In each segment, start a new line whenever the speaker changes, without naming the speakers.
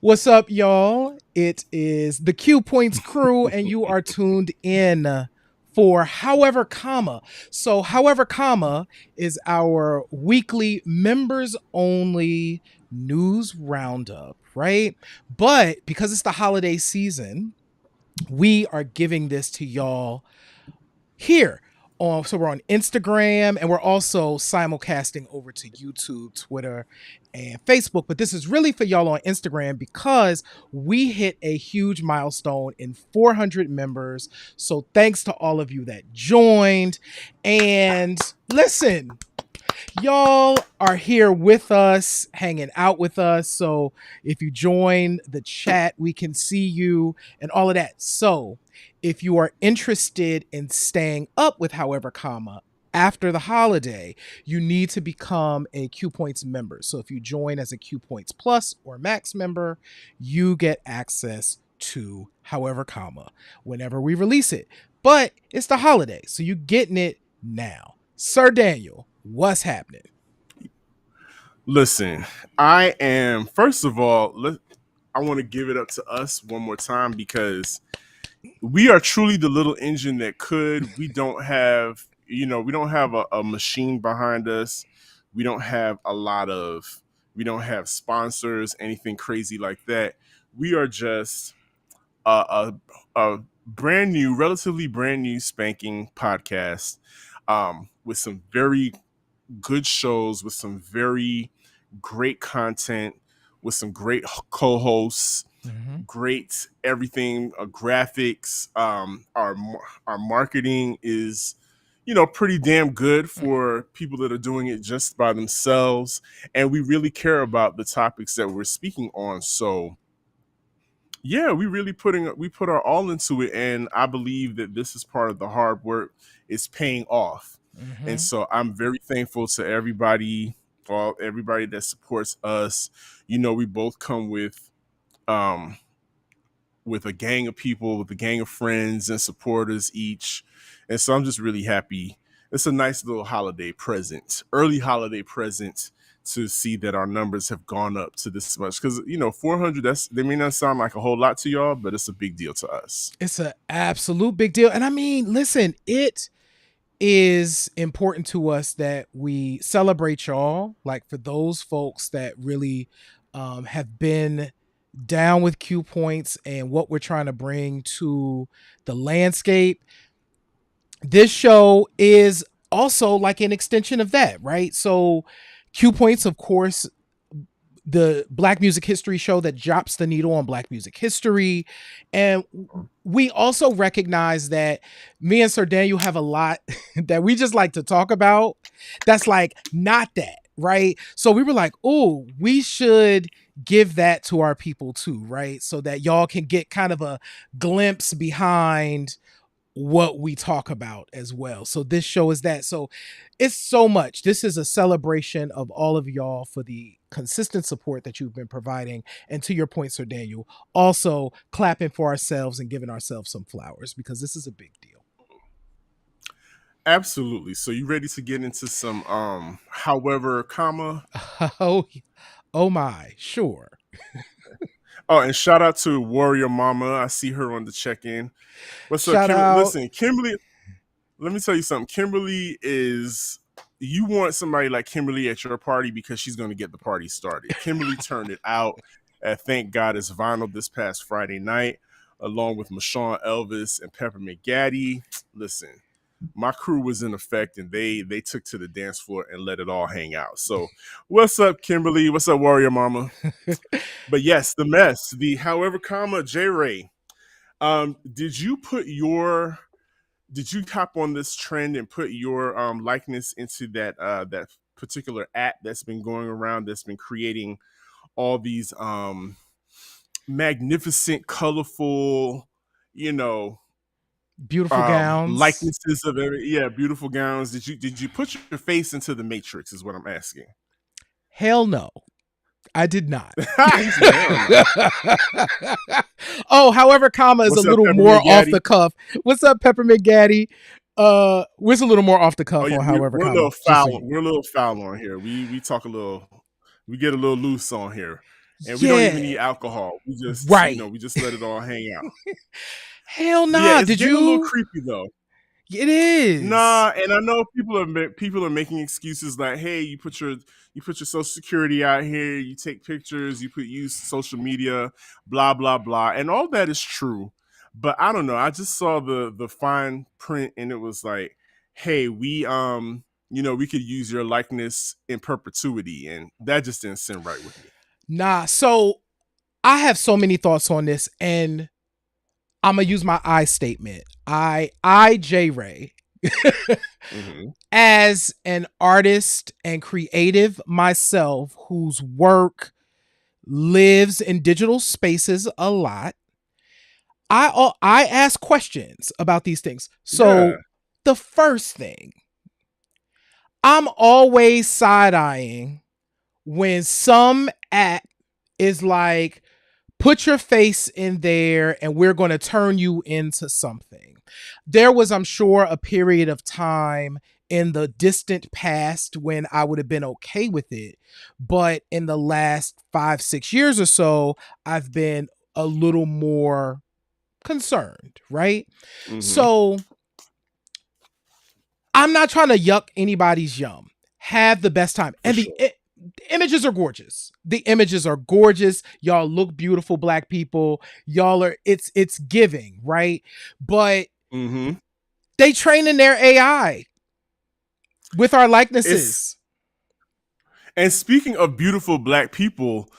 What's up, y'all? It is the Q Points crew, and you are tuned in for However Comma. So, However Comma is our weekly members only news roundup, right? But because it's the holiday season, we are giving this to y'all here on, so we're on Instagram, and we're also simulcasting over to YouTube, Twitter, and Facebook. But this is really for y'all on Instagram because we hit a huge milestone in 400 members. So thanks to all of you that joined. And listen, y'all are here with us, hanging out with us. So if you join the chat, we can see you and all of that. So if you are interested in staying up with However Comma after the holiday, you need to become a Q Points member. So if you join as a Q Points Plus or Max member, you get access to However Comma whenever we release it. But it's the holiday, so you're getting it now. Sir Daniel, what's happening?
Listen, I am, first of all, I want to give it up to us one more time because we are truly the little engine that could. We don't have, we don't have a machine behind us. We don't have we don't have sponsors, anything crazy like that. We are just a brand new, relatively brand new spanking podcast with some very good shows, with some very great content, with some great co-hosts, great everything, graphics. Our marketing is, pretty damn good for people that are doing it just by themselves, and we really care about the topics that we're speaking on. So yeah, we put our all into it, and I believe that this is part of the hard work is paying off. And so I'm very thankful to everybody, all everybody that supports us. We both come um with a gang of people, with a gang of friends and supporters each. And so I'm just really happy. It's a nice little holiday present, early holiday present, to see that our numbers have gone up to this much. Because 400, they may not sound like a whole lot to y'all, but it's a big deal to us.
It's an absolute big deal. And I mean, listen, it is important to us that we celebrate y'all. Like for those folks that really have been down with Q Points and what we're trying to bring to the landscape. This show is also like an extension of that, right? So Q Points, of course, the Black Music History show that drops the needle on Black music history. And we also recognize that me and Sir Daniel have a lot that we just like to talk about that's like not that, right? So we were like, oh, we should give that to our people too, right? So that y'all can get kind of a glimpse behind what we talk about as well. So this show is that. So it's so much. This is a celebration of all of y'all for the consistent support that you've been providing. And to your point, Sir Daniel, also clapping for ourselves and giving ourselves some flowers because this is a big deal.
Absolutely. So you ready to get into some however comma?
Oh, oh my, sure.
Oh, and shout out to Warrior Mama. I see her on the check-in. What's up,
Shout
Kimberly?
out.
Listen, Kimberly, let me tell you something. Kimberly is, you want somebody like Kimberly at your party because she's going to get the party started. Kimberly turned it out at Thank God It's Vinyl this past Friday night, along with Mashawn Elvis and Peppermint Gaddy. Listen, my crew was in effect, and they took to the dance floor and let it all hang out. So what's up, Kimberly? What's up, Warrior Mama? But yes, the mess, the however comma, J Ray. Did you put your, did you hop on this trend and put your likeness into that particular app that's been going around, that's been creating all these magnificent, colorful, you know,
Beautiful gowns.
likenesses of beautiful gowns? Did you put your face into the matrix is what I'm asking?
Hell no. I did not.
He said, hell no.
Oh, however, comma is a
What's up,
little more
Peppermint
off
Gaddy?
the cuff. What's up, Peppermint Gaddy? What's a little more off the
Oh
cuff
yeah,
on however,
we're a little
comma. Just so
foul.
you know.
We're a little foul on here. We talk a little. We get a little loose on here. and we don't even
Yeah.
need alcohol. We just,
Right.
we just let it all hang out.
Hell
But yeah,
nah.
it's
Did
getting a little
you?
creepy though.
It is.
Nah, and I know people are making excuses like, "Hey, you put your social security out here, you take pictures, use social media, blah blah blah," and all that is true. But I don't know. I just saw the fine print, and it was like, "Hey, we could use your likeness in perpetuity," and that just didn't sit right with me.
Nah. So I have so many thoughts on this, and I'm gonna use my I statement. J Ray,
Mm-hmm.
as an artist and creative myself, whose work lives in digital spaces a lot. I ask questions about these things.
Yeah.
So the first thing, I'm always side eyeing when some app is like, put your face in there and we're going to turn you into something. There was, I'm sure, a period of time in the distant past when I would have been okay with it. But in the last 5, 6 years or so, I've been a little more concerned, right?
Mm-hmm.
So I'm not trying to yuck anybody's yum. Have the best time.
For
And
sure.
the images are gorgeous. The images are gorgeous. Y'all look beautiful, black people. Y'all are, it's giving, right? But
Mm-hmm.
they train in their AI with our
It's
likenesses.
And speaking of beautiful black people,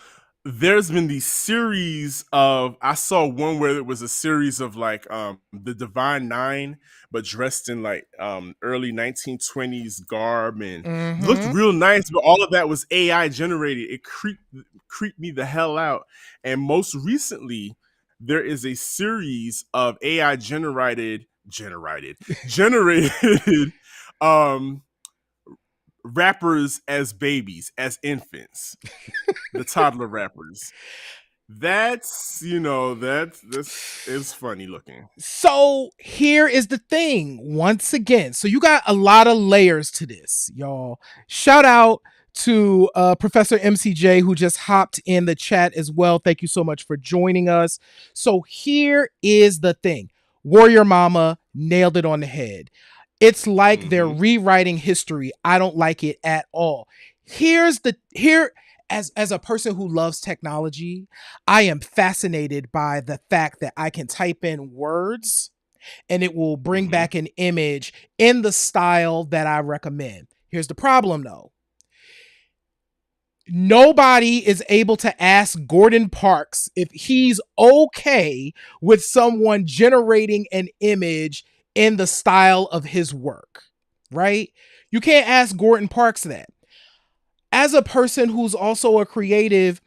there's been these series of I saw one where it was a series of like the Divine Nine, but dressed in like early 1920s garb and looked
Mm-hmm.
real nice, but all of that was AI generated. It creeped me the hell out. And most recently, there is a series of AI generated um rappers as babies, as infants, the toddler rappers. That's is funny looking.
So here is the thing. Once again, so you got a lot of layers to this, y'all. Shout out to Professor MCJ who just hopped in the chat as well. Thank you so much for joining us. So here is the thing. Warrior Mama nailed it on the head. It's like they're
Mm-hmm.
rewriting history. I don't like it at all. Here as a person who loves technology, I am fascinated by the fact that I can type in words and it will bring
Mm-hmm.
back an image in the style that I recommend. Here's the problem though. Nobody is able to ask Gordon Parks if he's okay with someone generating an image in the style of his work, right? You can't ask Gordon Parks that. As a person who's also a creative,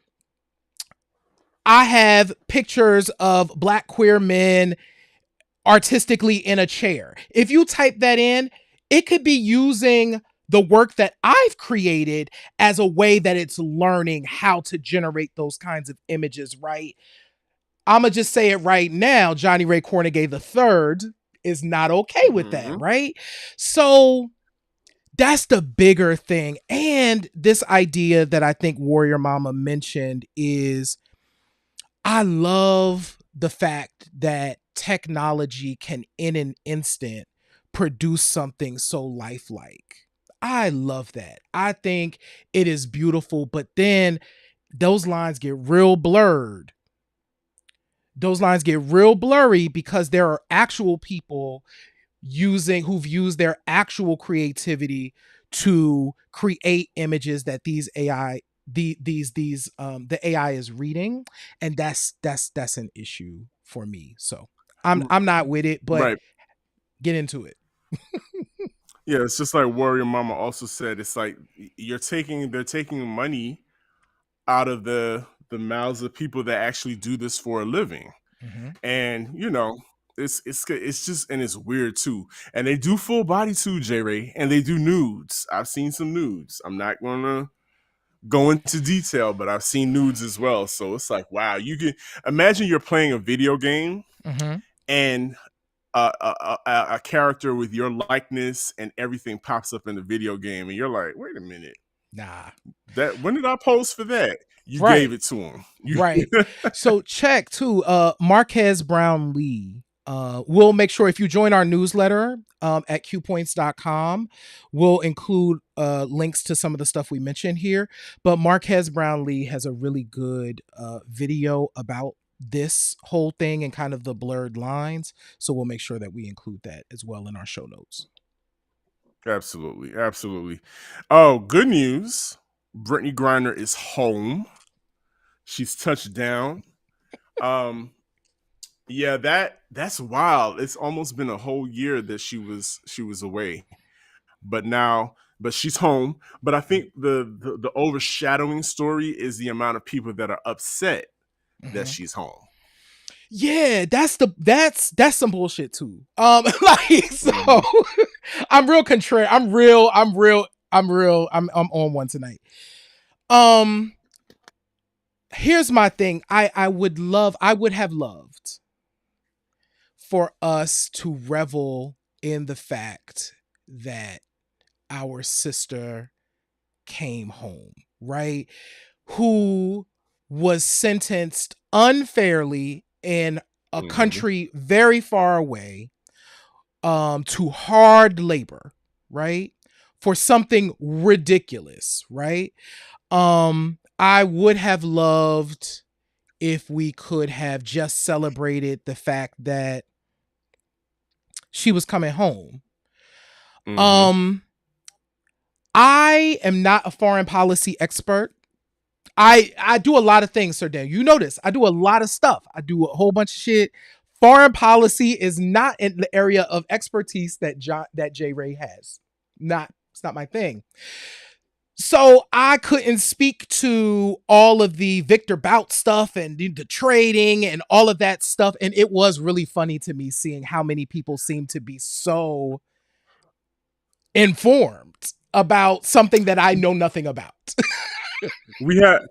I have pictures of black queer men artistically in a chair. If you type that in, it could be using the work that I've created as a way that it's learning how to generate those kinds of images, right? I'm going to just say it right now. Johnny Ray Cornegay III is not okay with that,
Mm-hmm.
right? So that's the bigger thing. And this idea that I think Warrior Mama mentioned is I love the fact that technology can, in an instant, produce something so lifelike. I love that. I think it is beautiful, but then those lines get real blurred. Those lines get real blurry because there are actual people who've used their actual creativity to create images that the AI is reading, and that's an issue for me. So I'm not with it, but
Right.
get into it.
Yeah, it's just like Warrior Mama also said. It's like they're taking money out of the mouths of people that actually do this for a living.
Mm-hmm.
And it's just, and it's weird too. And they do full body too, J Ray, and they do nudes. I've seen some nudes. I'm not gonna go into detail, but I've seen nudes as well. So it's like, wow, you can imagine you're playing a video game
Mm-hmm.
and a character with your likeness and everything pops up in the video game, and you're like, wait a minute,
Nah.
That when did I post for that? You gave
Right.
it to him.
Right. So check too. Marquez Brown Lee. We'll make sure if you join our newsletter at qpoints.com, we'll include links to some of the stuff we mentioned here. But Marquez Brown Lee has a really good video about this whole thing and kind of the blurred lines. So we'll make sure that we include that as well in our show notes.
Absolutely, absolutely. Oh, good news! Brittany Griner is home. She's touched down. Yeah, that's wild. It's almost been a whole year that she was away, but she's home. But I think the overshadowing story is the amount of people that are upset that she's home.
Yeah, that's some bullshit too. Like so, I'm real contrary. I'm on one tonight. Here's my thing. I would have loved for us to revel in the fact that our sister came home, right? Who was sentenced unfairly in a country very far away to hard labor, right? For something ridiculous, right? I would have loved if we could have just celebrated the fact that she was coming home. I am not a foreign policy expert. I do a lot of things, Sir Dan. You know this. I do a lot of stuff. I do a whole bunch of shit. Foreign policy is not in the area of expertise that J. Ray has. It's not my thing. So I couldn't speak to all of the Victor Bout stuff and the trading and all of that stuff. And it was really funny to me seeing how many people seem to be so informed about something that I know nothing about.
We had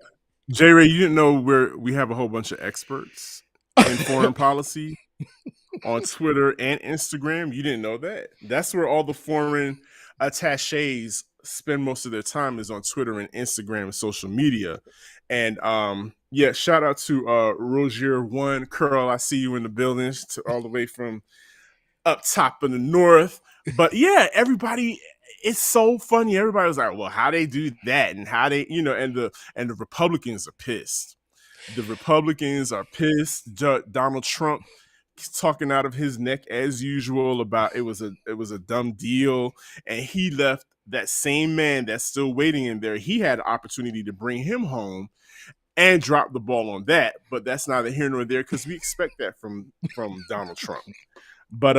J. Ray, you didn't know we have a whole bunch of experts in foreign policy on Twitter and Instagram. You didn't know that? That's where all the foreign attaches spend most of their time, is on Twitter and Instagram and social media. And yeah, shout out to Roger One Curl. I see you in the building, all the way from up top in the north. But yeah, everybody, it's so funny. Everybody was like, well, how they do that, and how they, and the Republicans are pissed. The Republicans are pissed. Donald Trump talking out of his neck as usual about it was a dumb deal, and he left that same man that's still waiting in there. He had an opportunity to bring him home and drop the ball on that, but that's neither here nor there, because we expect that from Donald Trump. But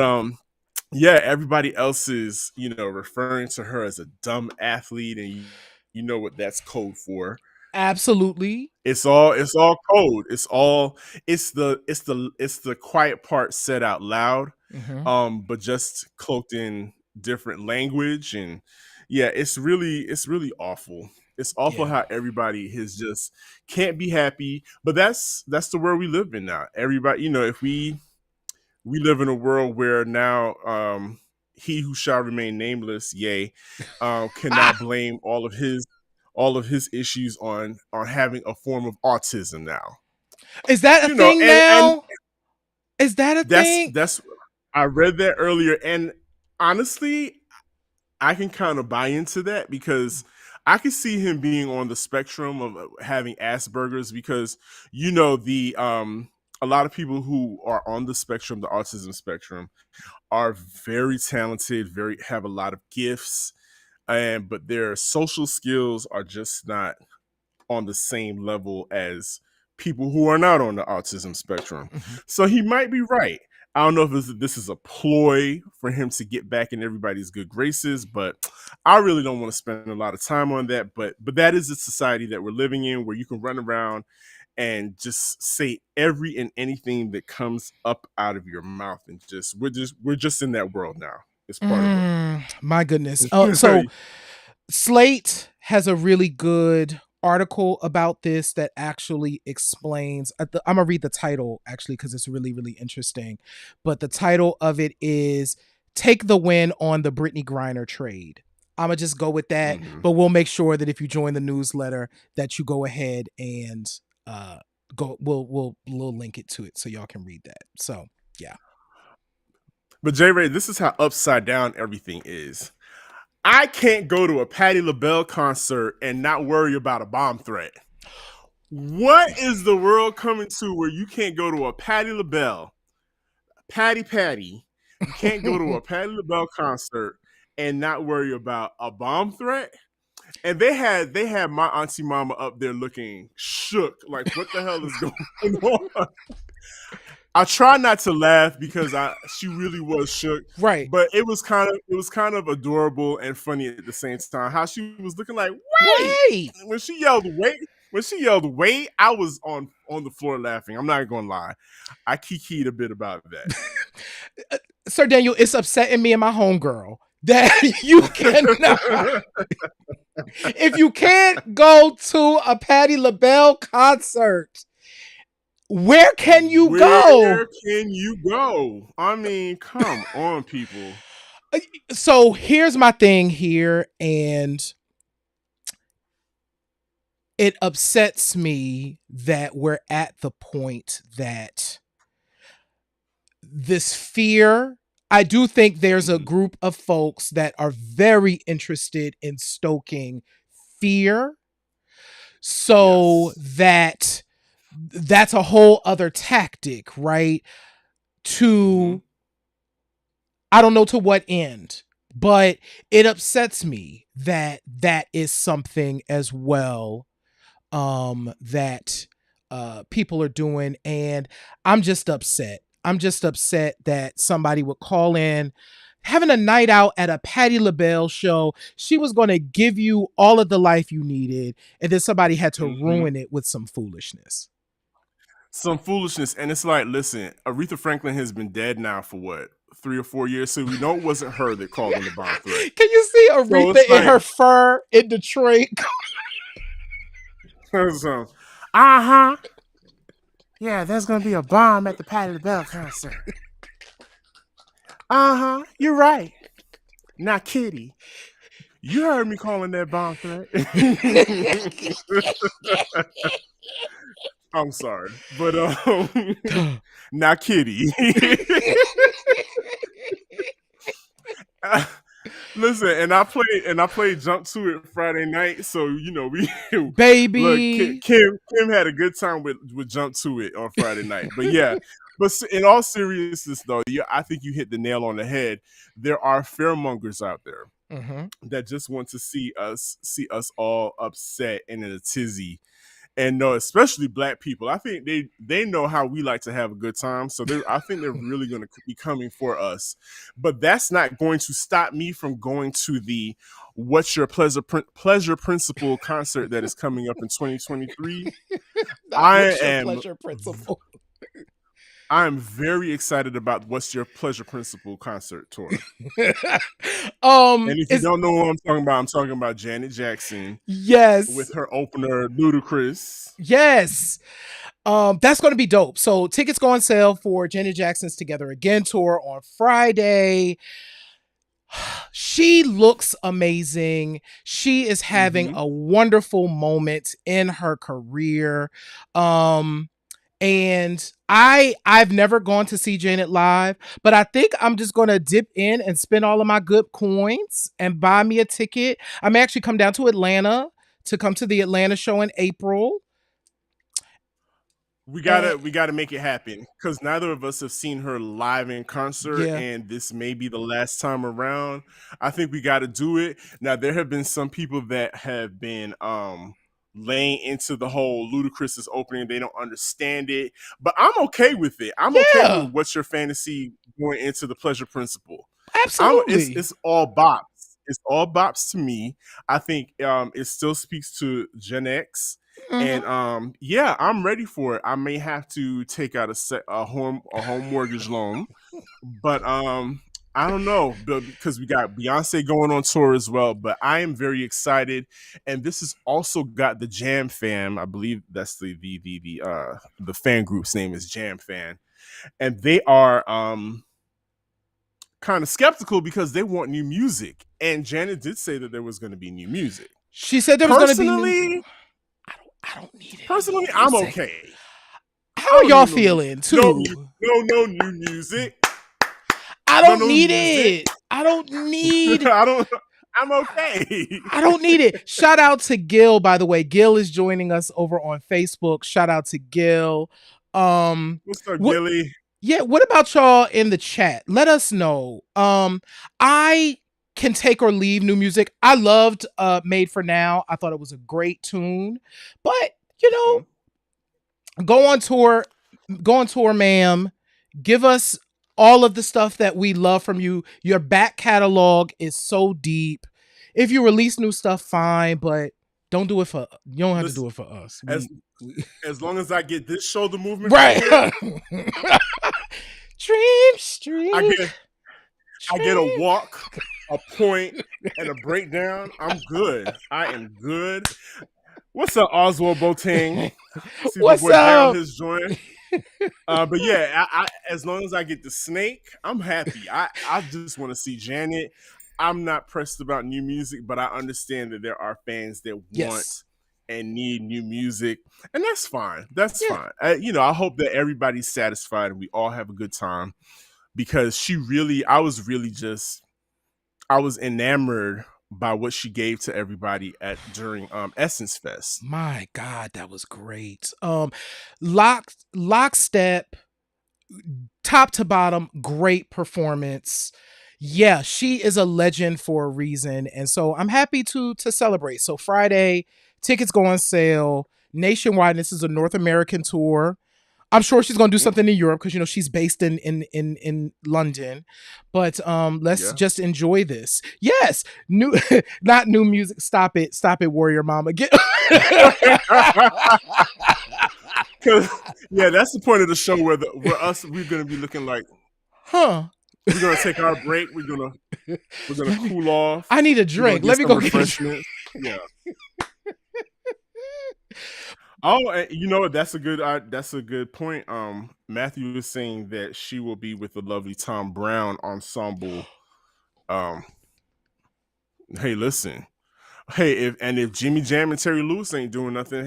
yeah, everybody else is referring to her as a dumb athlete, and you know what that's code for.
Absolutely.
It's all code. It's the quiet part said out loud, but just cloaked in different language. And yeah, it's really awful. It's awful how everybody has just can't be happy. But that's the world we live in now. Everybody, if we live in a world where now he who shall remain nameless, yay, can now blame all of his issues on having a form of autism now.
Is that a thing now? Is that a thing?
That's I read that earlier, and honestly, I can kind of buy into that, because I could see him being on the spectrum of having Asperger's, because a lot of people who are on the spectrum, the autism spectrum, are very talented, have a lot of gifts, but their social skills are just not on the same level as people who are not on the autism spectrum. So he might be right. I don't know if this is a ploy for him to get back in everybody's good graces, but I really don't want to spend a lot of time on that. But that is the society that we're living in, where you can run around and just say every and anything that comes up out of your mouth, and we're just in that world now. It's part of it.
My goodness. So Slate has a really good article about this that actually explains. I'm gonna read the title actually, because it's really, really interesting. But the title of it is "Take the Win on the Brittany Griner Trade." I'm gonna just go with that.
Mhm.
But we'll make sure that if you join the newsletter, that you go ahead and go. We'll link it to it so y'all can read that. So yeah.
But J Ray, this is how upside down everything is. I can't go to a Patti LaBelle concert and not worry about a bomb threat. What is the world coming to where you can't go to a Patti LaBelle, Patty? You can't go to a Patti LaBelle concert and not worry about a bomb threat? And they had my auntie mama up there looking shook, like what the hell is going on? I try not to laugh because she really was shook,
Right.
but it was kind of adorable and funny at the same time. How she was looking like, wait,
Wait.
when she yelled wait, I was on the floor laughing. I'm not gonna lie, I kikied a bit about that.
Sir Daniel, it's upsetting me and my homegirl that you cannot. If you can't go to a Patti LaBelle concert, where can you go?
Where can you go? I mean, come on, people.
So here's my thing here, and it upsets me that we're at the point that this fear. I do think there's a group of folks that are very interested in stoking fear, so
Yes.
that's a whole other tactic, right? To I don't know to what end, but it upsets me that that is something as well that people are doing, and I'm just upset. I'm just upset that somebody would call in having a night out at a Patti LaBelle show. She was going to give you all of the life you needed, and then somebody had to ruin it with some foolishness.
Some foolishness. And it's like, listen, Aretha Franklin has been dead now for what, 3 or 4 years? So we know it wasn't her that called in the bomb threat.
Can you see Aretha in her fur in Detroit?
Uh-huh. Yeah, there's going to be a bomb at the Patti LaBelle concert. Uh-huh. You're right. Now, Kitty, you heard me calling that bomb threat. I'm sorry, but now Kitty. Listen, and I played Jump to It Friday night, so you know we
baby.
Look, Kim had a good time with Jump to It on Friday night, but yeah. But in all seriousness, though, I think you hit the nail on the head. There are fearmongers out there that just want to see us all upset and in a tizzy. And no, especially Black people. I think they know how we like to have a good time. So I think they're really going to be coming for us. But that's not going to stop me from going to the What's Your Pleasure Principle concert that is coming up in 2023.
Pleasure Principle.
I'm very excited about What's Your Pleasure Principle concert tour. And if you don't know what I'm talking about Janet Jackson.
Yes.
With her opener, Ludacris.
Yes. That's going to be dope. So tickets go on sale for Janet Jackson's Together Again tour on Friday. She looks amazing. She is having a wonderful moment in her career. And I've never gone to see Janet live, but I think I'm just going to dip in and spend all of my good coins and buy me a ticket. I may actually come down to Atlanta to come to the Atlanta show in April.
We gotta make it happen because neither of us have seen her live in concert, and this may be the last time around. I think we got to do it. Now there have been some people that have been laying into the whole Ludacris's opening. They don't understand it, but I'm okay with it. I'm okay with What's Your Fantasy going into the Pleasure Principle.
Absolutely,
it's all bops. It's all bops to me. I think it still speaks to Gen X. And yeah, I'm ready for it. I may have to take out a home mortgage loan, but I don't know, because we got Beyonce going on tour as well. But I am very excited, and this has also got the Jam Fam. I believe that's the fan group's name is Jam Fan, and they are kind of skeptical because they want new music. And Janet did say that there was going to be new music.
She said there was going to be new.
Personally,
I don't need it.
personally, I'm okay.
How are y'all feeling too?
No new music.
I don't
No
need
music.
it. I don't need.
I'm okay.
I don't need it. Shout out to Gil, by the way. Gil is joining us over on Facebook. Shout out to Gil.
What's up, Gilly?
Yeah, what about y'all in the chat? Let us know. I can take or leave new music. I loved Made for Now. I thought it was a great tune. But, you know, go on tour, ma'am. Give us all of the stuff that we love from you. Your back catalog is so deep. If you release new stuff, fine, but don't do it for you. Don't have to do it for us.
As long as I get this shoulder movement,
right? Stream.
I get a walk, a point, and a breakdown. I'm good. I am good. What's up, Oswald Boateng? See
What's
my boy
up?
His joint. But yeah, I as long as I get the snake, I'm happy. I just want to see Janet. I'm not pressed about new music, but I understand that there are fans that want and need new music, and that's fine. That's fine. I hope that everybody's satisfied and we all have a good time, because I was enamored by what she gave to everybody during Essence Fest.
My God, that was great. Lockstep, top to bottom, great performance. Yeah, she is a legend for a reason, and so I'm happy to celebrate. So Friday, tickets go on sale nationwide. This is a North American tour. I'm sure she's gonna do something in Europe because she's based in London. But let's just enjoy this. Yes, not new music. Stop it, Warrior Mama.
That's the point of the show where we're gonna be looking like, we're gonna take our break. We're gonna cool off.
I need a drink. Let me go get
refreshments. Yeah. Oh, that's a good point. Matthew was saying that she will be with the lovely Tom Brown ensemble. Hey, listen. Hey, if Jimmy Jam and Terry Lewis ain't doing nothing,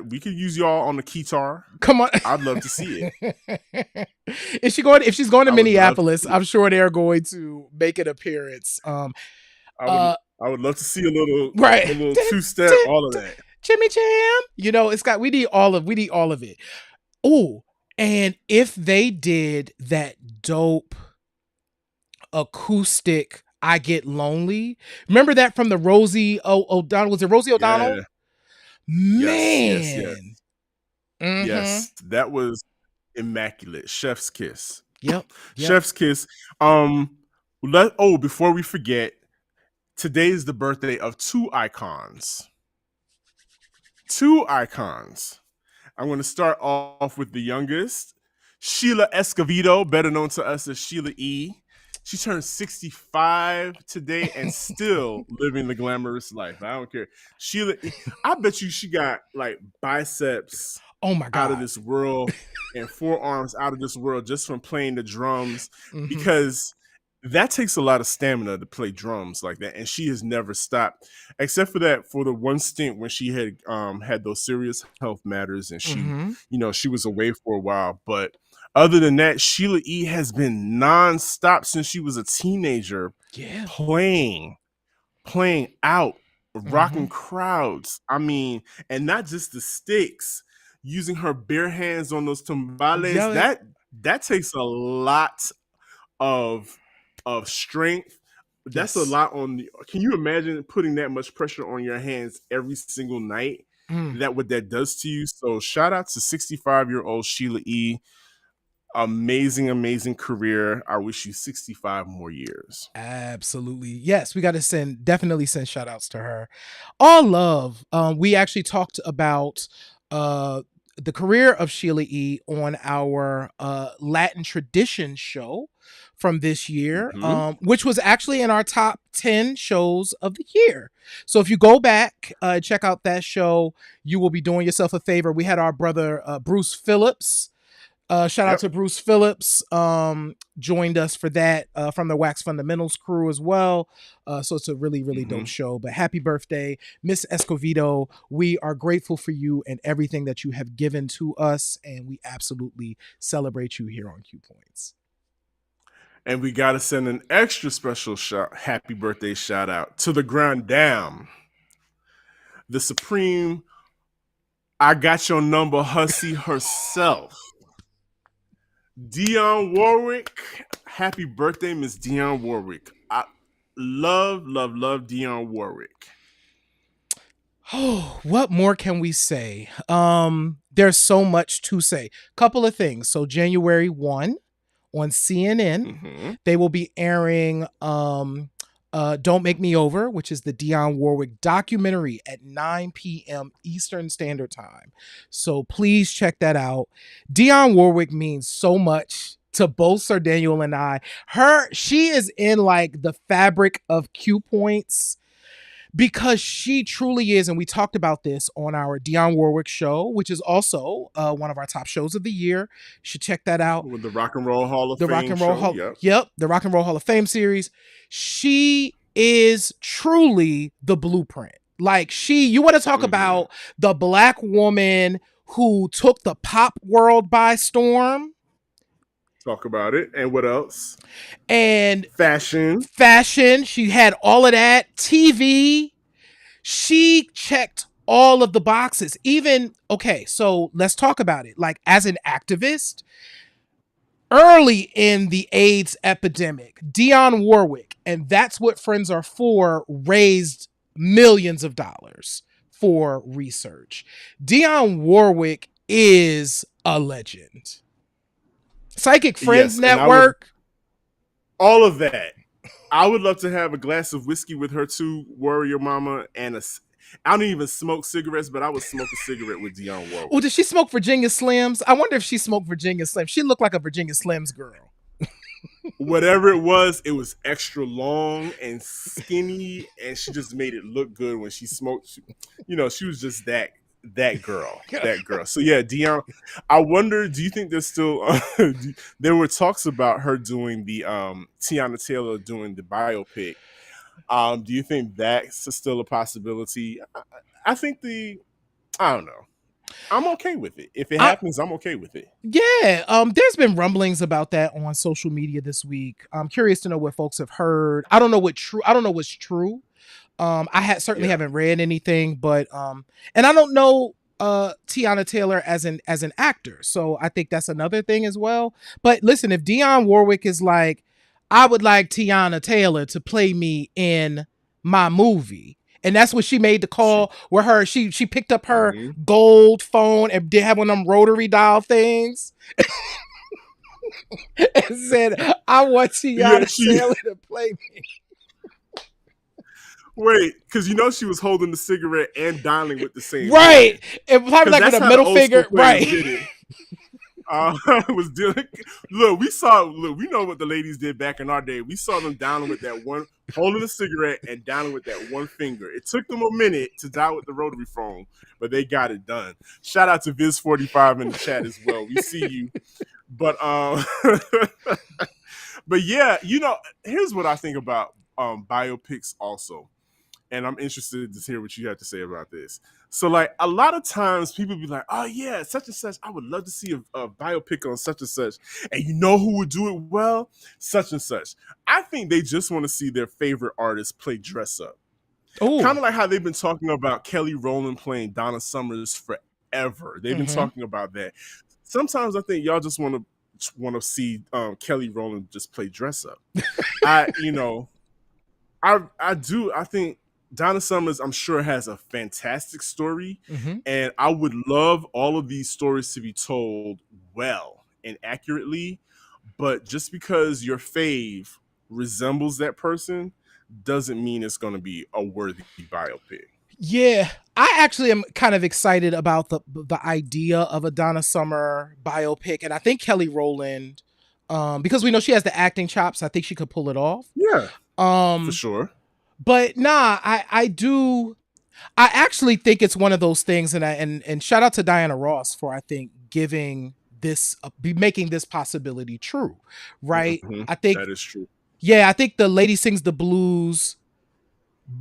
we could use y'all on the guitar.
Come on,
I'd love to see it.
If she's going to Minneapolis, I'm sure they're going to make an appearance.
I would love to see a little two-step, all of that.
Jimmy Jam, we need all of it. Oh, and if they did that dope acoustic I Get Lonely, remember that from the Rosie O'Donnell? Was it Rosie O'Donnell?
Yeah.
Man.
Yes. Mm-hmm. Yes, that was immaculate. Chef's kiss.
Yep.
Chef's kiss. Before we forget, today is the birthday of two icons. I'm going to start off with the youngest, Sheila Escovedo, better known to us as Sheila E. She turned 65 today and still living the glamorous life. I don't care. Sheila, I bet you she got like biceps out of this world and forearms out of this world just from playing the drums, because that takes a lot of stamina to play drums like that. And she has never stopped, except for the one stint when she had had those serious health matters and she, she was away for a while. But other than that, Sheila E. has been nonstop since she was a teenager, playing out, rocking crowds. I mean, and not just the sticks, using her bare hands on those timbales. That takes a lot of strength. That's a lot can you imagine putting that much pressure on your hands every single night? What that does to you. So shout out to 65-year-old Sheila E. Amazing career. I wish you 65 more years.
Absolutely. Yes, we got to definitely send shout outs to her. All love. We actually talked about the career of Sheila E. on our Latin Tradition show from this year, which was actually in our top 10 shows of the year. So if you go back, check out that show, you will be doing yourself a favor. We had our brother Bruce Phillips Shout out
Yep.
to Bruce Phillips. Joined us for that from the Wax Fundamentals crew as well. So it's a really, really dope show. But happy birthday, Miss Escovedo. We are grateful for you and everything that you have given to us, and we absolutely celebrate you here on Q Points.
And we got to send an extra special happy birthday shout out to the Grand Dame, the Supreme I got your number hussy herself, Dionne Warwick. Happy birthday, Miss Dionne Warwick. I love Dionne Warwick.
Oh, what more can we say? There's so much to say. Couple of things. So January 1 on CNN, they will be airing Don't Make Me Over, which is the Dionne Warwick documentary at 9 p.m. Eastern Standard Time. So please check that out. Dionne Warwick means so much to both Sir Daniel and I. She is in like the fabric of Q Points, because she truly is, and we talked about this on our Dionne Warwick show, which is also one of our top shows of the year. You should check that out.
With the Rock and Roll Hall of Fame.
The Rock and Roll Hall of Fame series. She is truly the blueprint. Like you want to talk about the Black woman who took the pop world by storm.
Talk about it. And what else?
And
fashion.
She had all of that. TV. She checked all of the boxes. So let's talk about it. Like, as an activist, early in the AIDS epidemic, Dionne Warwick, and That's What Friends Are For, raised millions of dollars for research. Dionne Warwick is a legend. Psychic Friends Network.
All of that. I would love to have a glass of whiskey with her too, Warrior Mama, and I don't even smoke cigarettes, but I would smoke a cigarette with Dionne Warwick.
Oh, did she smoke Virginia Slims? I wonder if she smoked Virginia Slims. She looked like a Virginia Slims girl.
Whatever it was extra long and skinny, and she just made it look good when she smoked. She was just that girl. So yeah, Dionne. I wonder, do you think there's still there were talks about her doing the Teyana Taylor doing the biopic. Do you think that's still a possibility? I think I don't know. I'm okay with it. If it happens, I'm okay with it.
Yeah. There's been rumblings about that on social media this week. I'm curious to know what folks have heard. I don't know what's true. I certainly haven't read anything, but and I don't know Teyana Taylor as an actor, so I think that's another thing as well. But listen, if Dionne Warwick is like, I would like Teyana Taylor to play me in my movie, and that's what she made the call where she picked up her gold phone and did have one of them rotary dial things and said, I want Teyana Taylor to play me.
Wait, because she was holding the cigarette and dialing with the same.
Right. It was probably like with a middle finger. Right.
Was doing. Look, we know what the ladies did back in our day. We saw them dialing with that one, holding the cigarette and dialing with that one finger. It took them a minute to dial with the rotary phone, but they got it done. Shout out to Viz45 in the chat as well. We see you. But but yeah, here's what I think about biopics also. And I'm interested to hear what you have to say about this. So, like, a lot of times people be like, oh, yeah, such and such. I would love to see a biopic on such and such. And you know who would do it well? Such and such. I think they just want to see their favorite artist play dress up. Kind of like how they've been talking about Kelly Rowland playing Donna Summers forever. They've been talking about that. Sometimes I think y'all just want to see Kelly Rowland just play dress up. I think Donna Summers, I'm sure, has a fantastic story, and I would love all of these stories to be told well and accurately, but just because your fave resembles that person doesn't mean it's going to be a worthy biopic.
Yeah, I actually am kind of excited about the idea of a Donna Summer biopic, and I think Kelly Rowland, because we know she has the acting chops, I think she could pull it off.
Yeah, for sure.
But nah, I actually think it's one of those things, and shout out to Diana Ross for, I think, giving this be making this possibility true, right?
Mhm.
I think
That is true.
yeah, I think the Lady Sings the Blues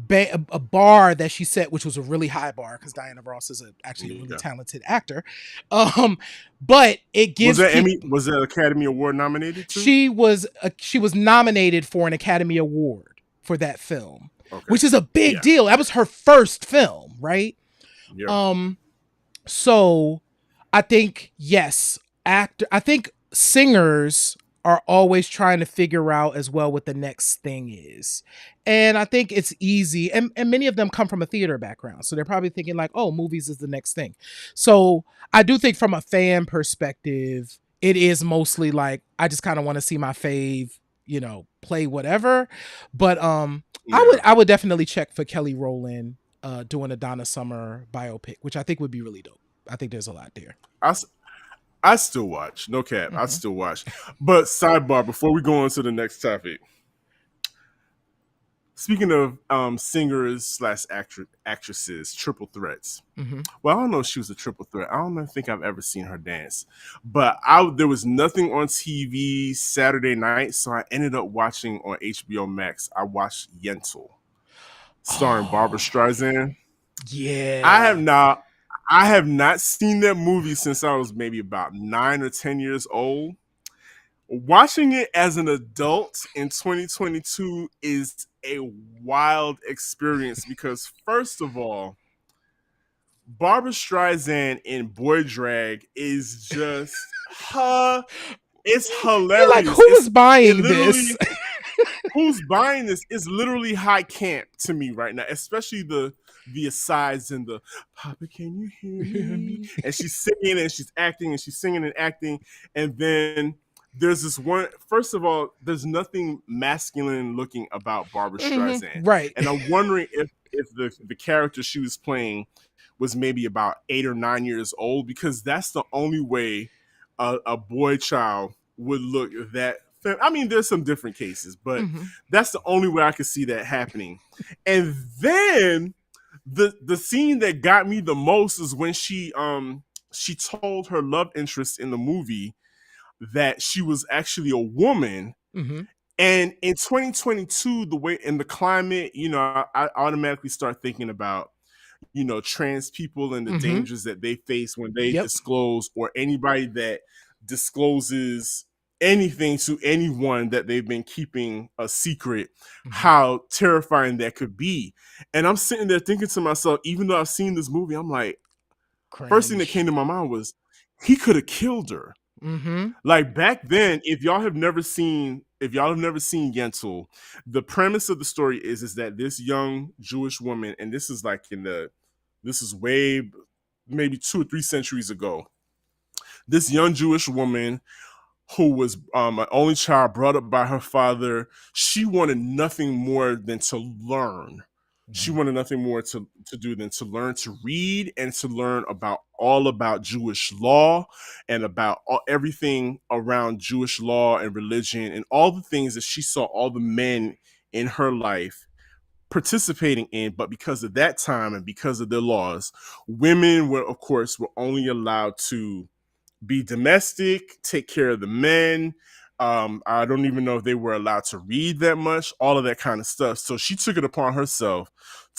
a bar that she set, which was a really high bar because Diana Ross is actually a really
Yeah.
talented actor. Um, but it
Was
gives
that
people.
Was that Academy Award nominated too?
She was nominated for an Academy Award for that film,
Okay.
which is a big
Yeah.
deal. That was her first film, right?
Yeah.
So I think yes, I think singers are always trying to figure out as well what the next thing is. And I think it's easy. And many of them come from a theater background. So they're probably thinking like, oh, movies is the next thing. So I do think from a fan perspective, it is mostly like I just kind of want to see my fave, play whatever. But
Yeah.
I would definitely check for Kelly Rowland doing a Donna Summer biopic, which I think would be really dope. I think there's a lot there.
I still watch. No cap. I still watch. But sidebar, before we go on to the next topic. Speaking of singers slash actresses, triple threats. Well, I don't know if she was a triple threat. I don't think I've ever seen her dance. But there was nothing on TV Saturday night, so I ended up watching on HBO Max. I watched Yentl, starring Barbara Streisand.
Yeah.
I have not seen that movie since I was maybe about 9 or 10 years old. Watching it as an adult in 2022 is a wild experience because, first of all, Barbara Streisand in Boy Drag is just it's hilarious.
You're like, who is buying this?
Who's buying this? Is literally high camp to me right now, especially the asides and the Papa, can you hear me? And she's singing and she's acting and she's singing and acting, and then there's this one. First of all, there's nothing masculine looking about Barbara Streisand,
right?
And I'm wondering if the character she was playing was maybe about 8 or 9 years old, because that's the only way a boy child would look that. I mean, there's some different cases, but that's the only way I could see that happening. And then the scene that got me the most is when she told her love interest in the movie that she was actually a woman. And in 2022, the way in the climate, I automatically start thinking about, trans people and the dangers that they face when they disclose, or anybody that discloses anything to anyone that they've been keeping a secret, how terrifying that could be. And I'm sitting there thinking to myself, even though I've seen this movie, I'm like, first thing that came to my mind was he could have killed her. Like back then, if y'all have never seen Yentl, the premise of the story is that this young Jewish woman, and this is like this is way maybe 2 or 3 centuries ago. This young Jewish woman who was an only child brought up by her father, she wanted nothing more than to learn. She wanted nothing more to do than to learn to read and to learn all about Jewish law and about everything around Jewish law and religion and all the things that she saw all the men in her life participating in. But because of that time and because of their laws, women were only allowed to be domestic, take care of the men. I don't even know if they were allowed to read that much, all of that kind of stuff. So she took it upon herself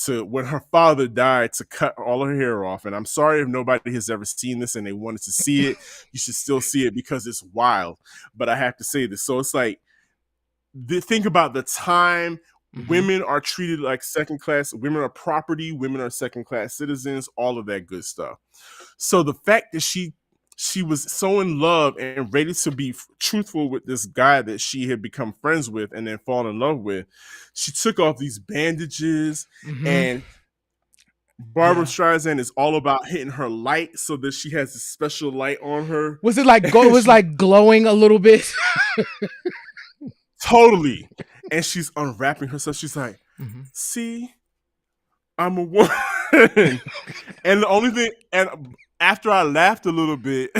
to, when her father died, to cut all her hair off. And I'm sorry if nobody has ever seen this and they wanted to see it. You should still see it because it's wild. But I have to say this. So it's like, think about the time. Women are treated like second class. Women are property. Women are second class citizens. All of that good stuff. So the fact that she was so in love and ready to be truthful with this guy that she had become friends with and then fall in love with, she took off these bandages, and Barbara Streisand is all about hitting her light so that she has a special light on her.
Was it like it was like glowing a little bit?
Totally. And she's unwrapping herself. She's like, see, I'm a woman. And the only thing, and after I laughed a little bit,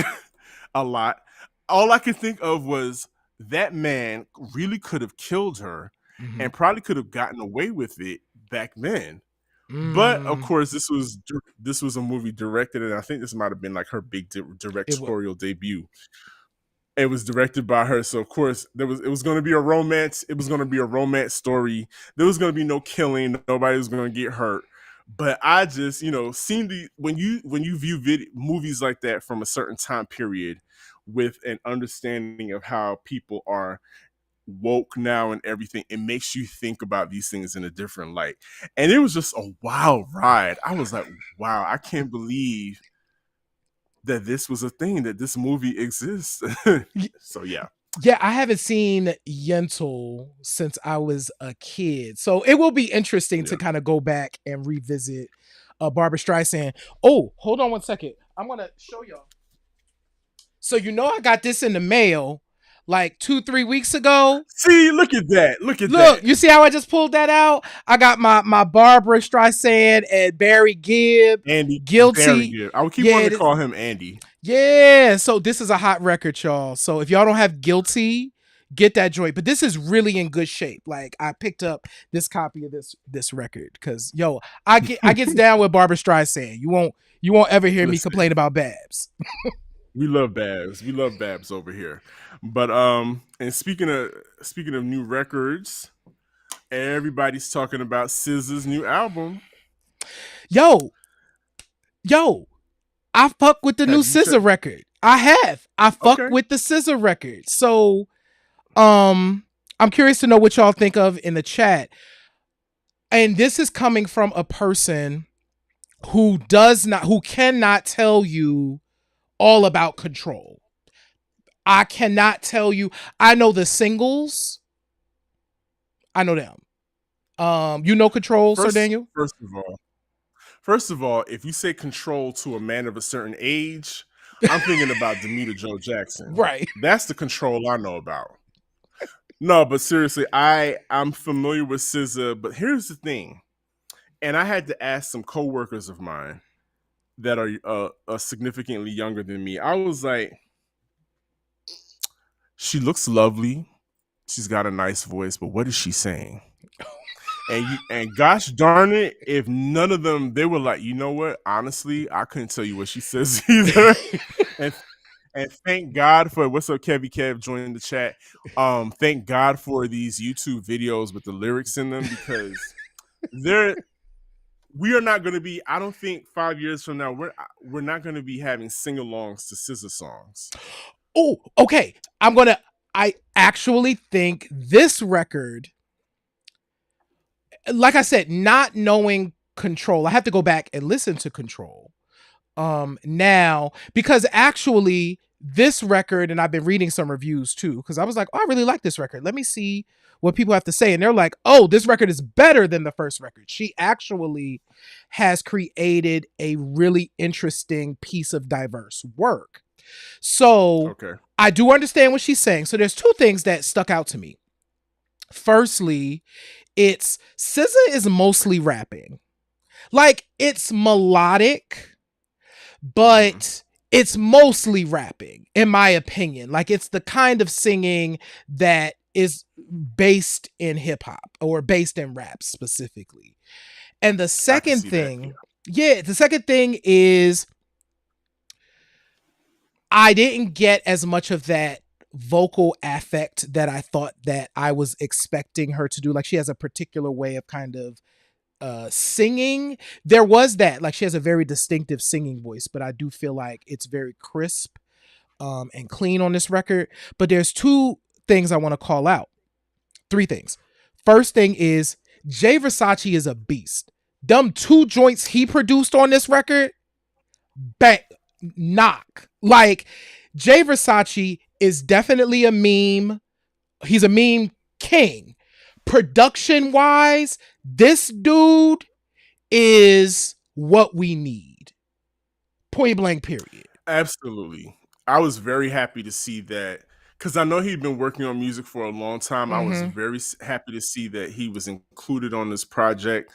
a lot, all I could think of was that man really could have killed her and probably could have gotten away with it back then. But of
Mm,
course, this was a movie directed, and I think this might have been like her big
it was.
directorial debut. It was directed by her, so of course it was going to be a romance. It was going to be a romance story. There was going to be no killing. Nobody was going to get hurt. But I just, seem to when you view movies like that from a certain time period with an understanding of how people are woke now and everything, it makes you think about these things in a different light. And it was just a wild ride. I was like, wow, I can't believe that this was a thing, that this movie exists. So yeah.
Yeah, I haven't seen Yentl since I was a kid. So it will be interesting
Yeah.
to kind of go back and revisit Barbara Streisand. Oh, hold on one second. I'm going to show y'all. So I got this in the mail like 2-3 weeks ago.
See, look at that. Look at
Look,
that.
you see how I just pulled that out? I got my Barbara Streisand and Barry Gibb.
Andy, very
Guilty.
good. I would keep
Yeah,
wanting to call him Andy.
yeah. So this is a hot record, y'all. So if y'all don't have Guilty, get that joint. But this is really in good shape. Like I picked up this copy of this record because I gets down with Barbara Streisand. You won't ever hear me
Listen,
complain about Babs.
we love Babs. We love Babs over here. But and speaking of new records, everybody's talking about SZA's new album.
Yo, I fuck with the new
Have you
SZA
checked?
record. I have. I fuck
Okay.
with the SZA record. So, I'm curious to know what y'all think of in the chat. And this is coming from a person who cannot tell you all about Control. I cannot tell you. I know the singles. I know them. You know Control, Sir Daniel?
First of all, if you say Control to a man of a certain age, I'm thinking about Demeter Joe Jackson.
Right.
That's the Control I know about. No, but seriously, I'm familiar with SZA, but here's the thing. And I had to ask some coworkers of mine that are significantly younger than me. I was like, she looks lovely. She's got a nice voice, but what is she saying? And gosh darn it, if none of them, they were like, you know what? Honestly, I couldn't tell you what she says either. and thank God for what's up, Kevy Kev joining the chat. Thank God for these YouTube videos with the lyrics in them, because we are not going to be. I don't think 5 years from now we're not going to be having sing-alongs to SZA songs.
Oh, okay. I actually think this record, like I said, not knowing Control, I have to go back and listen to Control now, because actually this record, and I've been reading some reviews too, because I was like, oh, I really like this record. Let me see what people have to say. And they're like, oh, this record is better than the first record. She actually has created a really interesting piece of diverse work. So
Okay.
I do understand what she's saying. So there's two things that stuck out to me. Firstly, it's SZA is mostly rapping. Like it's melodic, but it's mostly rapping, in my opinion. Like it's the kind of singing that is based in hip hop or based in rap specifically. And the second thing, the second thing is I didn't get as much of that vocal affect that I thought that I was expecting her to do. Like she has a particular way of kind of singing. There was that, like she has a very distinctive singing voice, but I do feel like it's very crisp and clean on this record. But there's two things I want to call out. Three things. First thing is Jay Versace is a beast. Them two joints he produced on this record, bang, knock. Like Jay Versace is definitely a meme. He's a meme king. Production wise, this dude is what we need. Point blank, period.
Absolutely. I was very happy to see that, because I know he'd been working on music for a long time. I was very happy to see that he was included on this project.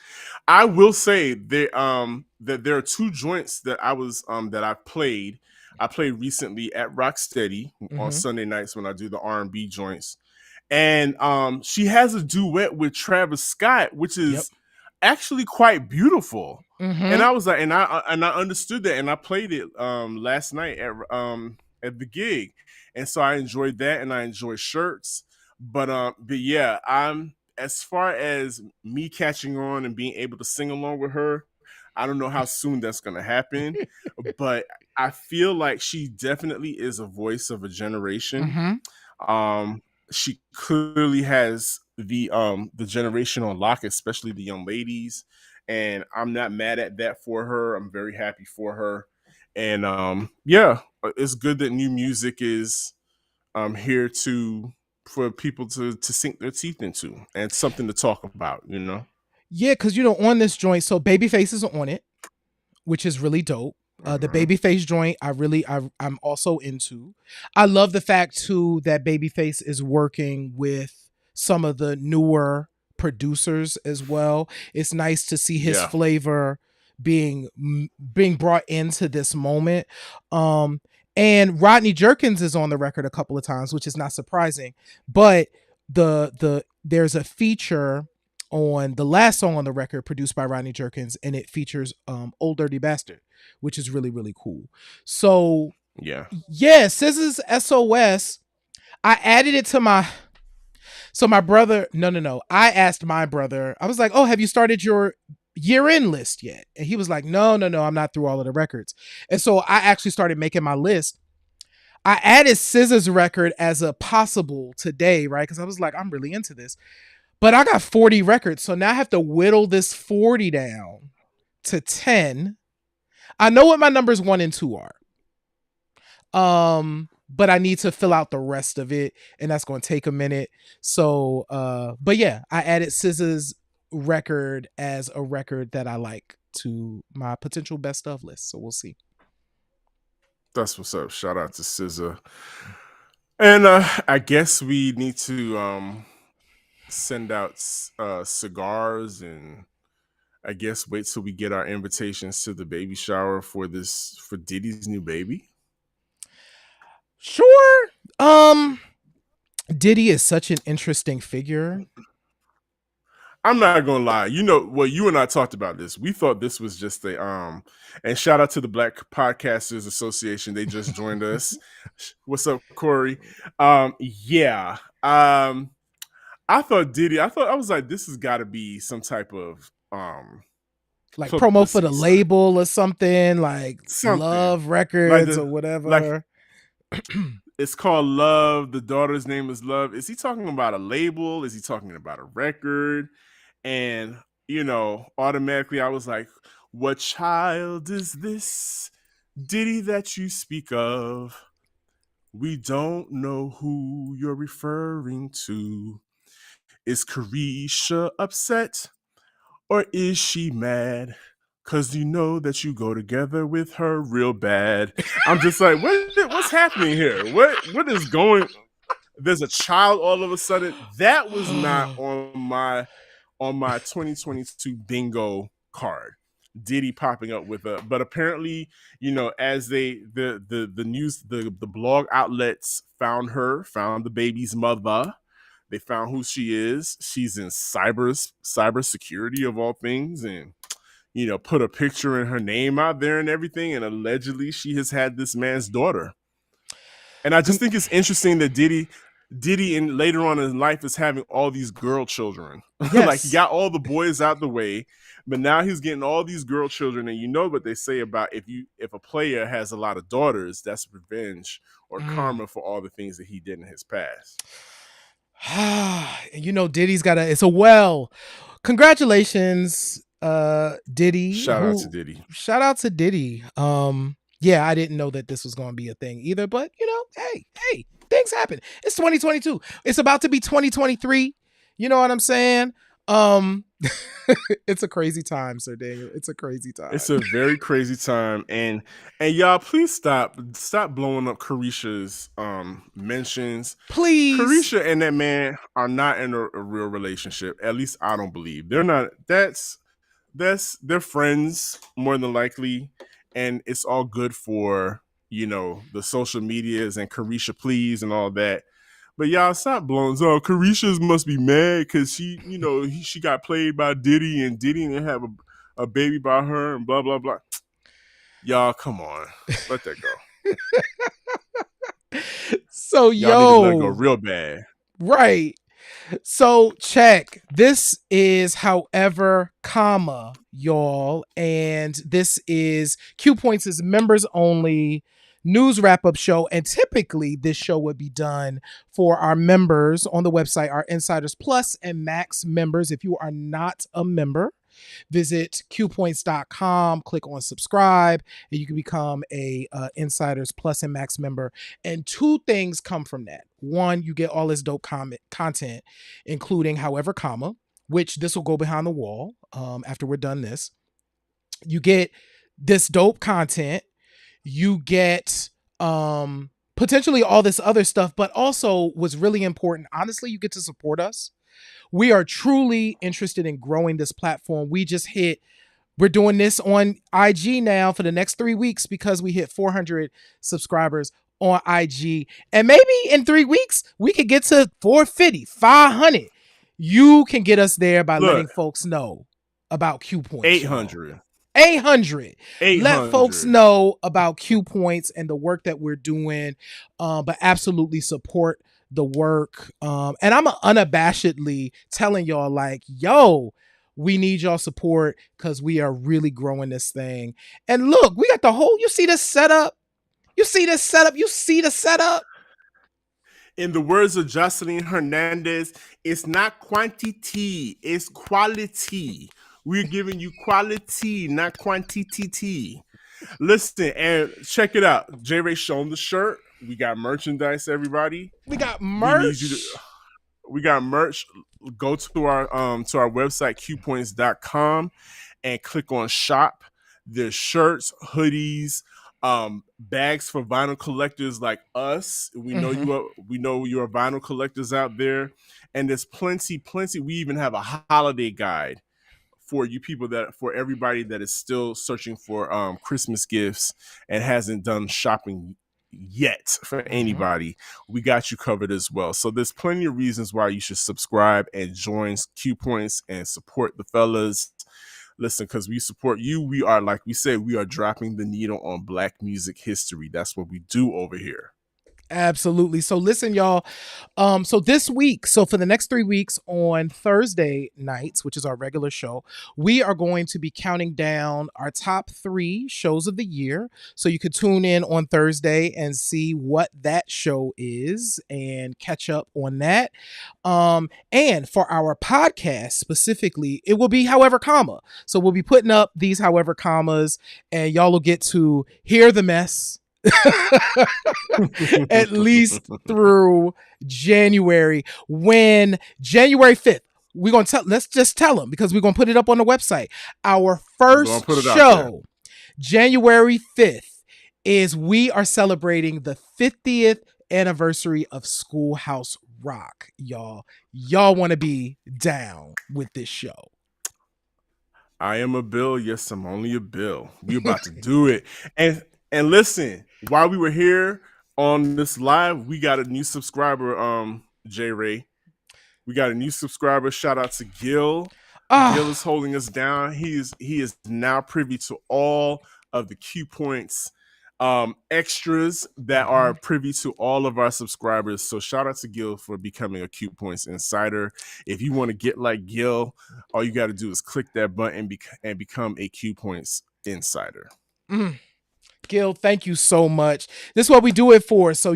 I will say that there are two joints that I played. I played recently at Rocksteady on Sunday nights when I do the R&B joints. And she has a duet with Travis Scott, which is actually quite beautiful. And
Mm-hmm.
I was like, and I understood that, and I played it last night at the gig, and so I enjoyed that, and I enjoy shirts. But yeah, I'm as far as me catching on and being able to sing along with her. I don't know how soon that's gonna happen, but I feel like she definitely is a voice of a generation.
Mm-hmm.
um, she clearly has the generation on lock, especially the young ladies, and I'm not mad at that for her. I'm very happy for her, and yeah, it's good that new music is here to for people to sink their teeth into and something to talk about. You know.
Yeah, because on this joint, so Babyface is on it, which is really dope. The
Mhm.
Babyface joint, I'm also into. I love the fact too that Babyface is working with some of the newer producers as well. It's nice to see his
Yeah.
flavor being brought into this moment. Um, and Rodney Jerkins is on the record a couple of times, which is not surprising. But there's a feature on the last song on the record produced by Rodney Jerkins, and it features Old Dirty Bastard, which is really, really cool. So
Yeah.
yeah, SZA's SOS. I added it to my my brother. No. I asked my brother, I was like, oh, have you started your year-end list yet? And he was like, no, I'm not through all of the records. And so I actually started making my list. I added SZA's record as a possible today, right? Because I was like, I'm really into this. But I got 40 records, so now I have to whittle this 40 down to 10. I know what my numbers 1 and 2 are. But I need to fill out the rest of it, and that's going to take a minute. So, but yeah, I added SZA's record as a record that I like to my potential best of list. So we'll see.
That's what's up. Shout out to SZA. And I guess we need to send out cigars, and I guess wait till we get our invitations to the baby shower for Diddy's new baby.
Sure. Diddy is such an interesting figure.
I'm not gonna lie. You know, well, you and I talked about this. We thought this was just a and shout out to the Black Podcasters Association. They just joined us. What's up, Corey? Yeah. I thought Diddy, I was like, this has gotta be some type of
Like promo for the
publicity stunt.
label or something, like
Something.
Love
Like
Records or
the like
whatever.
it's called Love. The daughter's name is Love. Is he talking about a label? Is he talking about a record? And, automatically I was like, what child is this? Diddy that you speak of? We don't know who you're referring to. Is Carisha upset? Or is she mad? Cause you know that you go together with her real bad. I'm just like, what's happening here? What is going? There's a child all of a sudden. That was not on my 2022 bingo card. Diddy popping up with a, but apparently, as the news, the blog outlets found the baby's mother. They found who she is. She's in cybersecurity of all things, and put a picture and her name out there and everything. And allegedly, she has had this man's daughter. And I just think it's interesting that Diddy in later on in life is having all these girl children. Like he
Yes.
got all the boys out the way, but now he's getting all these girl children. And you know what they say about if a player has a lot of daughters, that's revenge or karma for all the things that he did in his past.
Diddy's got it's a well. Congratulations, Diddy.
Shout out to Diddy.
Shout out to Diddy. Yeah, I didn't know that this was going to be a thing either, but hey, things happen. It's 2022. It's about to be 2023. You know what I'm saying? It's a crazy time, Sir Daniel. It's a crazy time.
It's a very crazy time, and y'all, please stop blowing up Carisha's mentions.
Please.
Carisha and that man are not in a real relationship. At least I don't believe they're not. They're friends more than likely, and it's all good for the social medias and Carisha please and all that. But y'all stop blowing. So Carisha must be mad because she, she got played by Diddy and Diddy didn't have a baby by her and blah blah blah. Y'all, come on, let that go.
So
y'all need to let it go real bad.
Right. So check. This is however, comma, y'all, and this is Q Points' members only news wrap up show. And typically, this show would be done for our members on the website, our Insiders Plus and Max members. If you are not a member, visit qpoints.com, click on subscribe, and you can become a Insiders Plus and Max member. And two things come from that. One, you get all this dope content, including however, comma, which this will go behind the wall after we're done this. You get this dope content. You get potentially all this other stuff, but also what's really important, honestly, you get to support us. We are truly interested in growing this platform. We're doing this on IG now for the next 3 weeks because we hit 400 subscribers on IG. And maybe in 3 weeks, we could get to 450, 500. You can get us there by letting folks know about Q Points.
800.
800. Let folks know about Q Points and the work that we're doing, but absolutely support the work. And I'm unabashedly telling y'all, like, yo, we need y'all support because we are really growing this thing. And look, we got you see this setup? You see the setup?
In the words of Jocelyn Hernandez, it's not quantity, it's quality. We're giving you quality, not quantity. Listen and check it out. J Ray showing the shirt. We got merchandise, everybody.
We got merch.
We got merch. Go to our website, qpoints.com, and click on shop. There's shirts, hoodies, bags for vinyl collectors like us. We know you are vinyl collectors out there. And there's plenty. We even have a holiday guide for you people, for everybody that is still searching for Christmas gifts and hasn't done shopping yet for anybody. We got you covered as well. So there's plenty of reasons why you should subscribe and join Q Points and support the fellas. Listen, because we support you. We are, like we said, we are dropping the needle on Black music history. That's what we do over here.
Absolutely. So listen, y'all. So this week, so for the next 3 weeks on Thursday nights, which is our regular show, we are going to be counting down our top 3 shows of the year. So you could tune in on Thursday and see what that show is and catch up on that. And for our podcast specifically, it will be however, comma. So we'll be putting up these however, commas, and y'all will get to hear the mess. At least through January. When January 5th, let's just tell them, because we're gonna put it up on the website. Our first show, January 5th, is we are celebrating the 50th anniversary of Schoolhouse Rock. Y'all want to be down with this show.
I am a Bill. Yes, I'm only a Bill. We're about to do it. And listen, while we were here on this live, we got a new subscriber, J Ray. We got a new subscriber. Shout out to Gil. Gil is holding us down. He is now privy to all of the Q Points extras that are privy to all of our subscribers. So shout out to Gil for becoming a Q Points insider. If you want to get like Gil, all you got to do is click that button and become a Q Points insider.
Gil, thank you so much. This is what we do it for. So,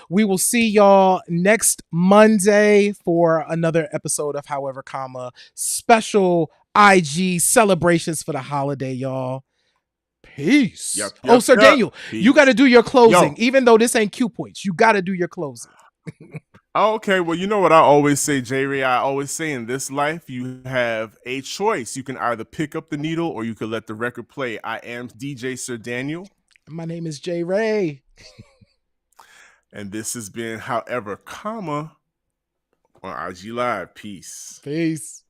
we will see y'all next Monday for another episode of However, Comma, special IG celebrations for the holiday, y'all. Peace.
Yep,
Sir Daniel, you got to do your closing. Even though this ain't Q Points, you got to do your closing.
Okay, well, you know what I always say, J Ray. I always say in this life, you have a choice. You can either pick up the needle or you can let the record play. I am DJ Sir Daniel.
My name is J Ray.
And this has been However, Comma on IG Live. Peace.
Peace.